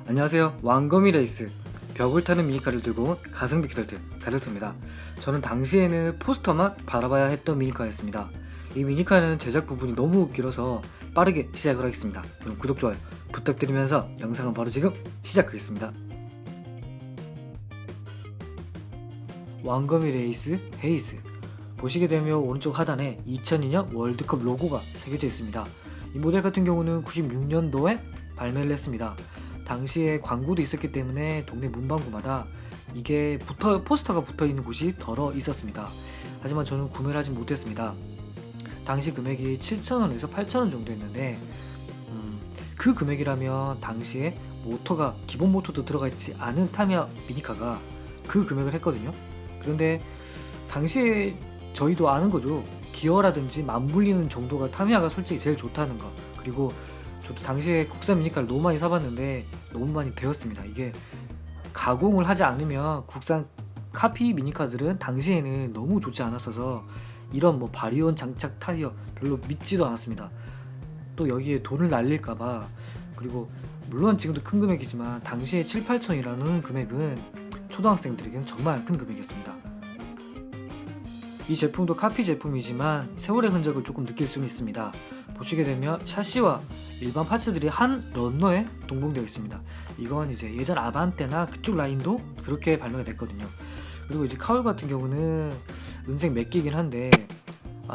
안녕하세요. 왕거미 레이스 벽을 타는 미니카를 들고 온 가성비 키덜트 가덜트입니다. 저는 당시에는 포스터만 바라봐야 했던 미니카였습니다. 이 미니카는 제작 부분이 너무 길어서 빠르게 시작을 하겠습니다. 그럼 구독, 좋아요 부탁드리면서 영상은 바로 지금 시작하겠습니다. 왕거미 레이스 헤이즈, 보시게 되면 오른쪽 하단에 2002년 월드컵 로고가 새겨져 있습니다. 이 모델 같은 경우는 96년도에 발매를 했습니다. 당시에 광고도 있었기 때문에 동네 문방구마다 이게 포스터가 붙어 있는 곳이 덜어 있었습니다. 하지만 저는 구매를 하지 못했습니다. 당시 금액이 7,000원에서 8,000원 정도였는데 그 금액이라면 당시에 모터가 기본 모터도 들어가 있지 않은 타미야 미니카가 그 금액을 했거든요. 그런데 당시에 저희도 아는 거죠. 기어라든지 맞물리는 정도가 타미야가 솔직히 제일 좋다는 거. 그리고 저도 당시에 국산 미니카를 너무 많이 사봤는데 너무 많이 되었습니다. 이게 가공을 하지 않으면 국산 카피 미니카들은 당시에는 너무 좋지 않았어서 이런 뭐 바리온 장착 타이어 별로 믿지도 않았습니다. 또 여기에 돈을 날릴까봐. 그리고 물론 지금도 큰 금액이지만 당시에 7, 8천이라는 금액은 초등학생들에게는 정말 큰 금액이었습니다. 이 제품도 카피 제품이지만 세월의 흔적을 조금 느낄 수는 있습니다. 보시게 되면 샤시와 일반 파츠들이 한 런너에 동봉되어 있습니다. 이건 이제 예전 아반떼나 그쪽 라인도 그렇게 발매가 됐거든요. 그리고 이제 카울 같은 경우는 은색 맥기긴 한데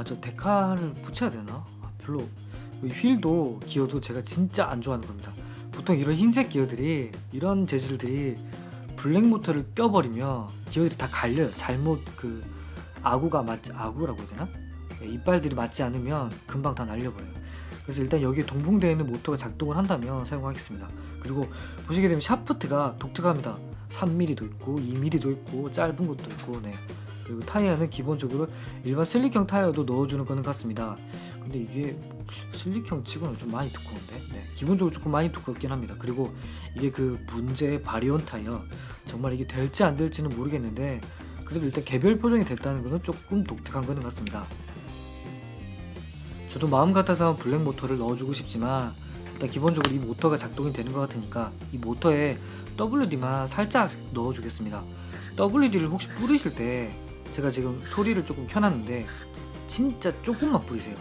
저 데칼을 붙여야 되나? 별로. 휠도 기어도 제가 진짜 안 좋아하는 겁니다. 보통 이런 흰색 기어들이, 이런 재질들이 블랙 모터를 껴버리면 기어들이 다 갈려요. 잘못 아구라고 해야 되나? 이빨들이 맞지 않으면 금방 다 날려버려요. 그래서 일단 여기에 동봉되어 있는 모터가 작동을 한다면 사용하겠습니다. 그리고 보시게 되면 샤프트가 독특합니다. 3mm도 있고 2mm도 있고 짧은 것도 있고, 그리고 타이어는 기본적으로 일반 슬릭형 타이어도 넣어주는 거는 같습니다. 근데 이게 슬릭형 치고는 좀 많이 두꺼운데, 기본적으로 조금 많이 두껍긴 합니다. 그리고 이게 그 문제의 바리온 타이어, 정말 이게 될지 안 될지는 모르겠는데 그래도 일단 개별 포장이 됐다는 것은 조금 독특한 거는 같습니다. 저도 마음 같아서 블랙 모터를 넣어주고 싶지만 일단 기본적으로 이 모터가 작동이 되는 것 같으니까 이 모터에 WD만 살짝 넣어주겠습니다. WD를 혹시 뿌리실 때 제가 지금 소리를 조금 켜놨는데 진짜 조금만 뿌리세요.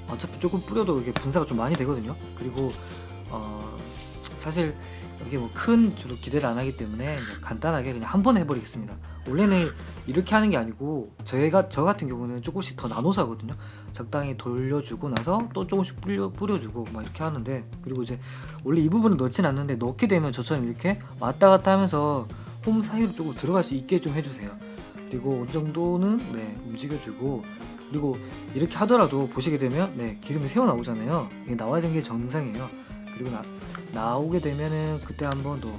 어차피 조금 뿌려도 이게 분사가 좀 많이 되거든요. 그리고 사실 이게 뭐 큰 저도 기대를 안 하기 때문에 간단하게 그냥 한 번에 해버리겠습니다. 원래는 이렇게 하는 게 아니고 저 같은 경우는 조금씩 더 나눠서 하거든요. 적당히 돌려주고 나서 또 조금씩 뿌려주고 막 이렇게 하는데, 그리고 이제 원래 이 부분은 넣진 않는데 넣게 되면 저처럼 이렇게 왔다 갔다 하면서 홈 사이로 조금 들어갈 수 있게 좀 해주세요. 그리고 어느 정도는 움직여주고, 그리고 이렇게 하더라도 보시게 되면 기름이 새어 나오잖아요. 이게 나와야 되는 게 정상이에요. 그리고 나오게 되면은 그때 한번 더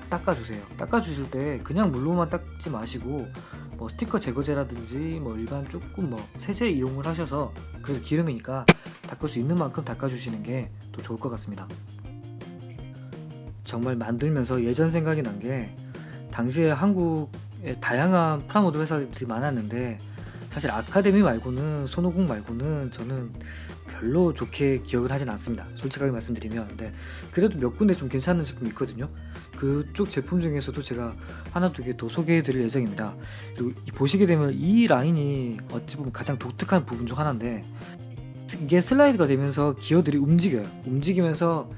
닦아주세요. 닦아주실 때 그냥 물로만 닦지 마시고 뭐 스티커 제거제라든지 뭐 일반 조금 뭐 세제 이용을 하셔서, 그래도 기름이니까 닦을 수 있는 만큼 닦아주시는 게 더 좋을 것 같습니다. 정말 만들면서 예전 생각이 난 게, 당시에 한국에 다양한 프라모드 회사들이 많았는데 사실 아카데미 말고는, 손오공 말고는 저는 별로 좋게 기억을 하진 않습니다. 솔직하게 말씀드리면. 근데 그래도 몇 군데 좀 괜찮은 제품이 있거든요. 그쪽 제품 중에서도 제가 하나 두 개 더 소개해 드릴 예정입니다. 그리고 보시게 되면 이 라인이 어찌 보면 가장 독특한 부분 중 하나인데, 이게 슬라이드가 되면서 기어들이 움직여요. 움직이면서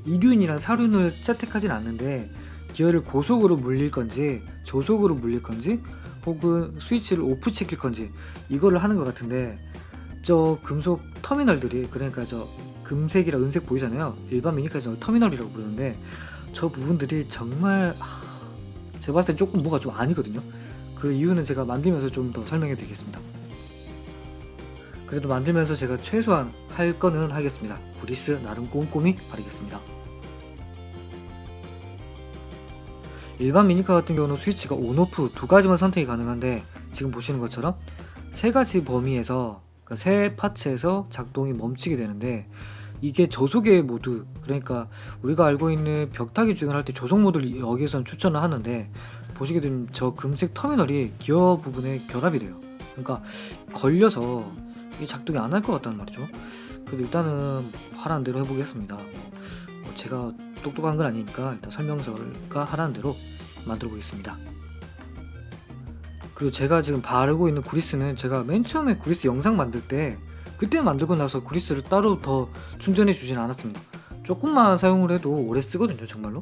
이륜이랑 사륜을 채택하진 않는데 기어를 고속으로 물릴 건지 저속으로 물릴 건지 혹은 스위치를 오프 시킬 건지 이거를 하는 것 같은데, 저 금속 터미널들이, 그러니까 저 금색이랑 은색 보이잖아요. 일반 미니카에서 터미널이라고 부르는데 저 부분들이 정말 제가 봤을 때 조금 뭐가 좀 아니거든요. 그 이유는 제가 만들면서 좀 더 설명해 드리겠습니다. 그래도 만들면서 제가 최소한 할 거는 하겠습니다. 그리스 나름 꼼꼼히 바르겠습니다. 일반 미니카 같은 경우는 스위치가 온오프 두 가지만 선택이 가능한데, 지금 보시는 것처럼 세 가지 범위에서, 그러니까 세 파츠에서 작동이 멈추게 되는데, 이게 저속의 모드, 그러니까 우리가 알고 있는 벽타기 주행을 할 때 저속 모드를 여기에서는 추천을 하는데, 보시게 되면 저 금색 터미널이 기어 부분에 결합이 돼요. 그러니까 걸려서 이게 작동이 안 할 것 같다는 말이죠. 그래도 일단은 하라는 대로 해보겠습니다. 제가 똑똑한 건 아니니까 일단 설명서가 하라는 대로 만들어 보겠습니다. 그리고 제가 지금 바르고 있는 구리스는 제가 맨 처음에 구리스 영상 만들 때 그때 만들고 나서 구리스를 따로 더 충전해 주진 않았습니다. 조금만 사용을 해도 오래 쓰거든요, 정말로.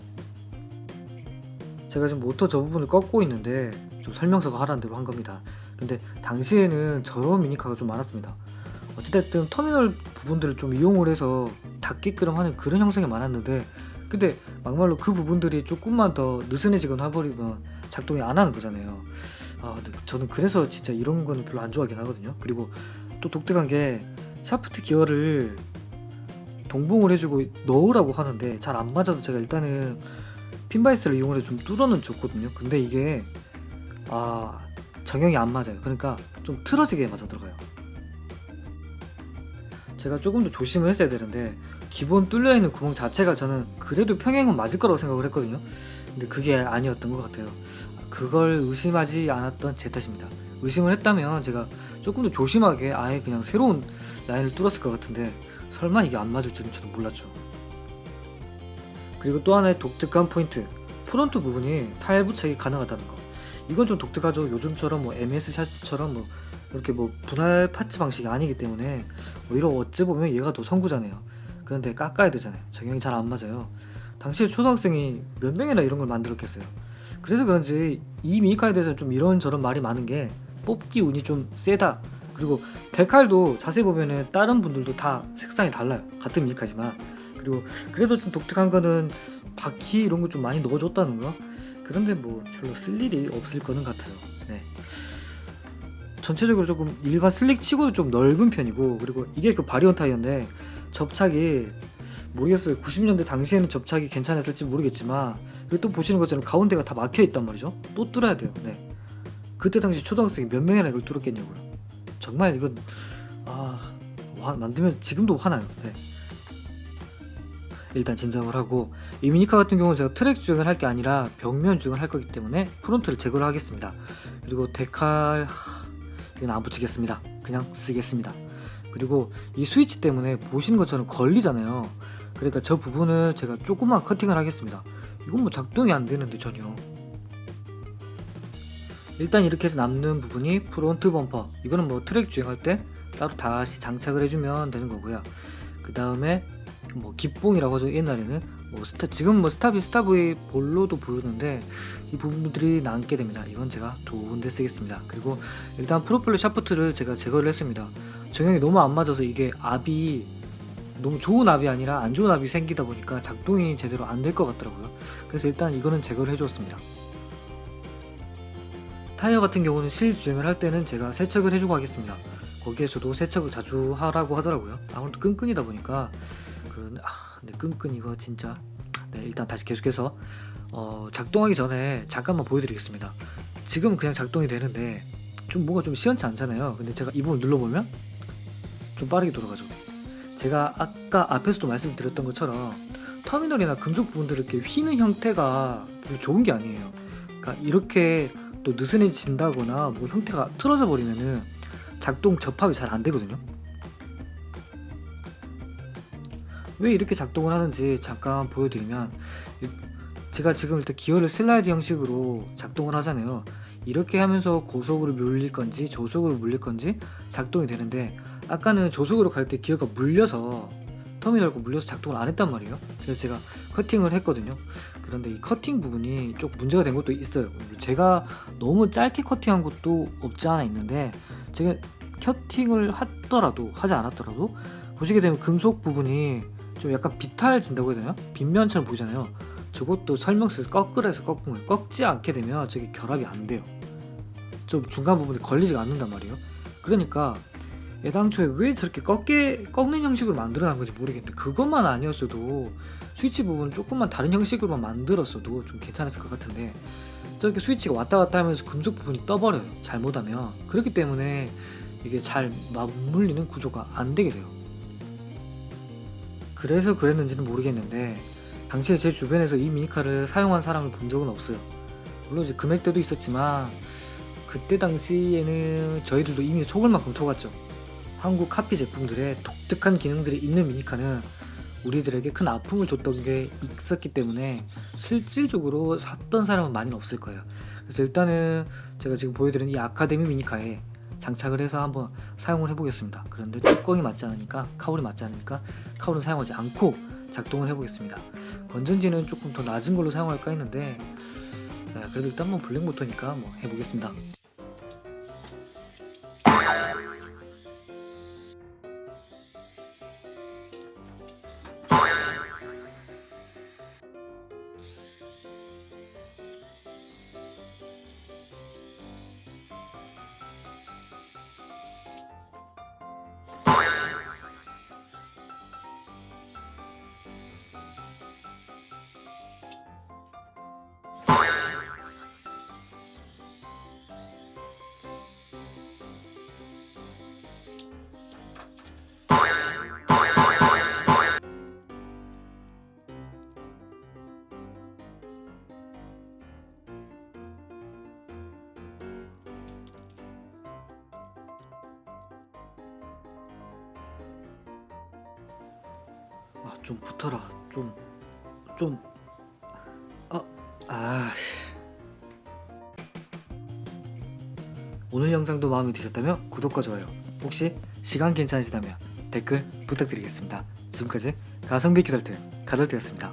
제가 지금 모터 저 부분을 꺾고 있는데 좀 설명서가 하라는 대로 한 겁니다. 근데 당시에는 저런 미니카가 좀 많았습니다. 어찌됐든 터미널 부분들을 좀 이용을 해서 닿게끔 하는 그런 형상이 많았는데, 근데 막말로 그 부분들이 조금만 더 느슨해지거나 해버리면 작동이 안 하는 거잖아요. 근데 저는 그래서 진짜 이런 거는 별로 안 좋아하긴 하거든요. 그리고 또 독특한 게 샤프트 기어를 동봉을 해주고 넣으라고 하는데 잘 안 맞아서 제가 일단은 핀바이스를 이용해서 좀 뚫어는 줬거든요. 근데 이게 정형이 안 맞아요. 그러니까 좀 틀어지게 맞아 들어가요. 제가 조금 더 조심을 했어야 되는데 기본 뚫려있는 구멍 자체가 저는 그래도 평행은 맞을 거라고 생각을 했거든요. 근데 그게 아니었던 것 같아요. 그걸 의심하지 않았던 제 탓입니다. 의심을 했다면 제가 조금 더 조심하게 아예 그냥 새로운 라인을 뚫었을 것 같은데 설마 이게 안 맞을 줄은 저는 몰랐죠. 그리고 또 하나의 독특한 포인트, 프론트 부분이 타일 부착이 가능하다는 거. 이건 좀 독특하죠. 요즘처럼 뭐 MS 샤시처럼 뭐 이렇게 뭐 분할 파츠 방식이 아니기 때문에 오히려 어찌 보면 얘가 더 선구자네요. 그런데 깎아야 되잖아요. 적용이 잘 안 맞아요. 당시에 초등학생이 몇 명이나 이런 걸 만들었겠어요. 그래서 그런지 이 미니카에 대해서 좀 이런저런 말이 많은 게 뽑기 운이 좀 세다. 그리고 데칼도 자세히 보면은 다른 분들도 다 색상이 달라요. 같은 미니카지만. 그리고 그래도 좀 독특한 거는 바퀴 이런 거 좀 많이 넣어줬다는 거. 그런데 뭐 별로 쓸 일이 없을 거는 같아요. 네. 전체적으로 조금 일반 슬릭 치고도 좀 넓은 편이고, 그리고 이게 그 바리온 타이어인데 접착이 모르겠어요. 90년대 당시에는 접착이 괜찮았을지 모르겠지만, 그리고 또 보시는 것처럼 가운데가 다 막혀 있단 말이죠. 또 뚫어야 돼요. 네. 그때 당시 초등학생이 몇 명이나 이걸 뚫었겠냐고요. 정말 이건 만들면 지금도 화나요. 네. 일단 진정을 하고, 이 미니카 같은 경우는 제가 트랙 주행을 할 게 아니라 벽면 주행을 할 거기 때문에 프론트를 제거를 하겠습니다. 그리고 데칼 이건 안 붙이겠습니다. 그냥 쓰겠습니다. 그리고 이 스위치 때문에 보시는 것처럼 걸리잖아요. 그러니까 저 부분을 제가 조금만 커팅을 하겠습니다. 이건 뭐 작동이 안 되는데 전혀. 일단 이렇게 해서 남는 부분이 프론트 범퍼. 이거는 뭐 트랙 주행할 때 따로 다시 장착을 해주면 되는 거고요. 그 다음에 뭐 기뽕이라고 하죠. 옛날에는 뭐 지금 뭐 스타브이 볼로도 부르는데 이 부분들이 남게 됩니다. 이건 제가 좋은데 쓰겠습니다. 그리고 일단 프로펠러 샤프트를 제가 제거를 했습니다. 정형이 너무 안 맞아서 이게 압이 너무 좋은 압이 아니라 안 좋은 압이 생기다 보니까 작동이 제대로 안 될 것 같더라고요. 그래서 일단 이거는 제거를 해주었습니다. 타이어 같은 경우는 실 주행을 할 때는 제가 세척을 해주고 하겠습니다. 거기에서도 세척을 자주 하라고 하더라고요. 아무래도 끈끈이다 보니까. 근데 끈끈 이거 진짜. 네, 일단 다시 계속해서 작동하기 전에 잠깐만 보여드리겠습니다. 지금 그냥 작동이 되는데 좀 뭔가 좀 시원치 않잖아요. 근데 제가 이 부분 눌러보면 좀 빠르게 돌아가죠. 제가 아까 앞에서도 말씀드렸던 것처럼 터미널이나 금속 부분들을 이렇게 휘는 형태가 별로 좋은 게 아니에요. 그러니까 이렇게 또 느슨해진다거나 뭐 형태가 틀어져 버리면은 작동 접합이 잘 안 되거든요. 왜 이렇게 작동을 하는지 잠깐 보여드리면, 제가 지금 일단 기어를 슬라이드 형식으로 작동을 하잖아요. 이렇게 하면서 고속으로 물릴 건지 저속으로 물릴 건지 작동이 되는데, 아까는 저속으로 갈 때 기어가 물려서 터미널과 물려서 작동을 안 했단 말이에요. 그래서 제가 커팅을 했거든요. 그런데 이 커팅 부분이 좀 문제가 된 것도 있어요. 제가 너무 짧게 커팅한 것도 없지 않아 있는데, 제가 커팅을 하지 않았더라도 보시게 되면 금속 부분이 좀 약간 비탈진다고 해야 되나? 빗면처럼 보이잖아요. 저것도 설명서에서 거꾸로해서 꺾으면, 꺾지 않게 되면 저게 결합이 안 돼요. 좀 중간 부분이 걸리지가 않는단 말이에요. 그러니까 애당초에 왜 저렇게 꺾는 형식으로 만들어놓은 건지 모르겠는데, 그것만 아니었어도 스위치 부분을 조금만 다른 형식으로만 만들었어도 좀 괜찮았을 것 같은데, 저렇게 스위치가 왔다 갔다 하면서 금속 부분이 떠버려요, 잘못하면. 그렇기 때문에 이게 잘 맞물리는 구조가 안 되게 돼요. 그래서 그랬는지는 모르겠는데, 당시에 제 주변에서 이 미니카를 사용한 사람을 본 적은 없어요. 물론 이제 금액대도 있었지만 그때 당시에는 저희들도 이미 속을 만큼 속았죠. 한국 카피 제품들의 독특한 기능들이 있는 미니카는 우리들에게 큰 아픔을 줬던 게 있었기 때문에 실질적으로 샀던 사람은 많이는 없을 거예요. 그래서 일단은 제가 지금 보여드리는 이 아카데미 미니카에 장착을 해서 한번 사용을 해보겠습니다. 그런데 뚜껑이 맞지 않으니까, 카울이 맞지 않으니까 카울은 사용하지 않고 작동을 해보겠습니다. 건전지는 조금 더 낮은 걸로 사용할까 했는데 그래도 일단 뭐 블랙 모터니까 뭐 해보겠습니다. 좀 붙어라. 좀 오늘 영상도 마음에 드셨다면 구독과 좋아요, 혹시 시간 괜찮으시다면 댓글 부탁드리겠습니다. 지금까지 가성비 기설트 가설트였습니다.